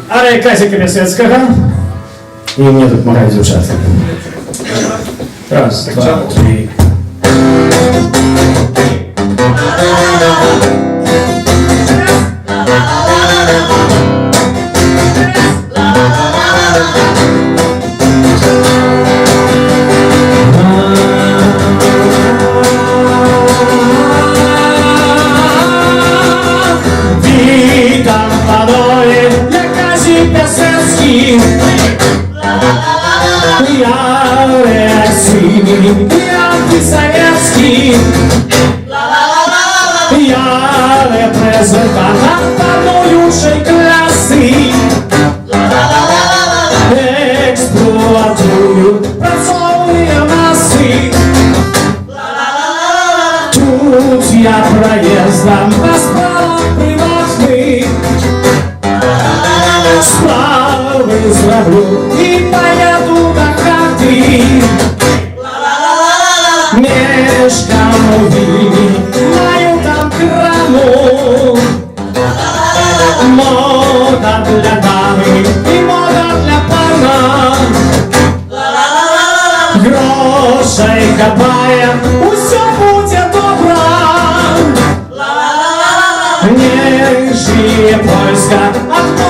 Але Казика Пісецького. І мені тут допомагають звучати. Раз, два, три. Witam panowie, jak Kazik Piasecki. Ja reakcyjny, ja antysowiecki. Ja reprezentant panujúcej klasy. Eksploatujú pracovné masy. Тут я проездом паспорт приватный. Справы зроблю и поеду до хаты. Мешкам у Вільні, маю там краму. Мода для дами и мода для пана. Грошей хапає, усё буде добре. Не жиє Польська, а хто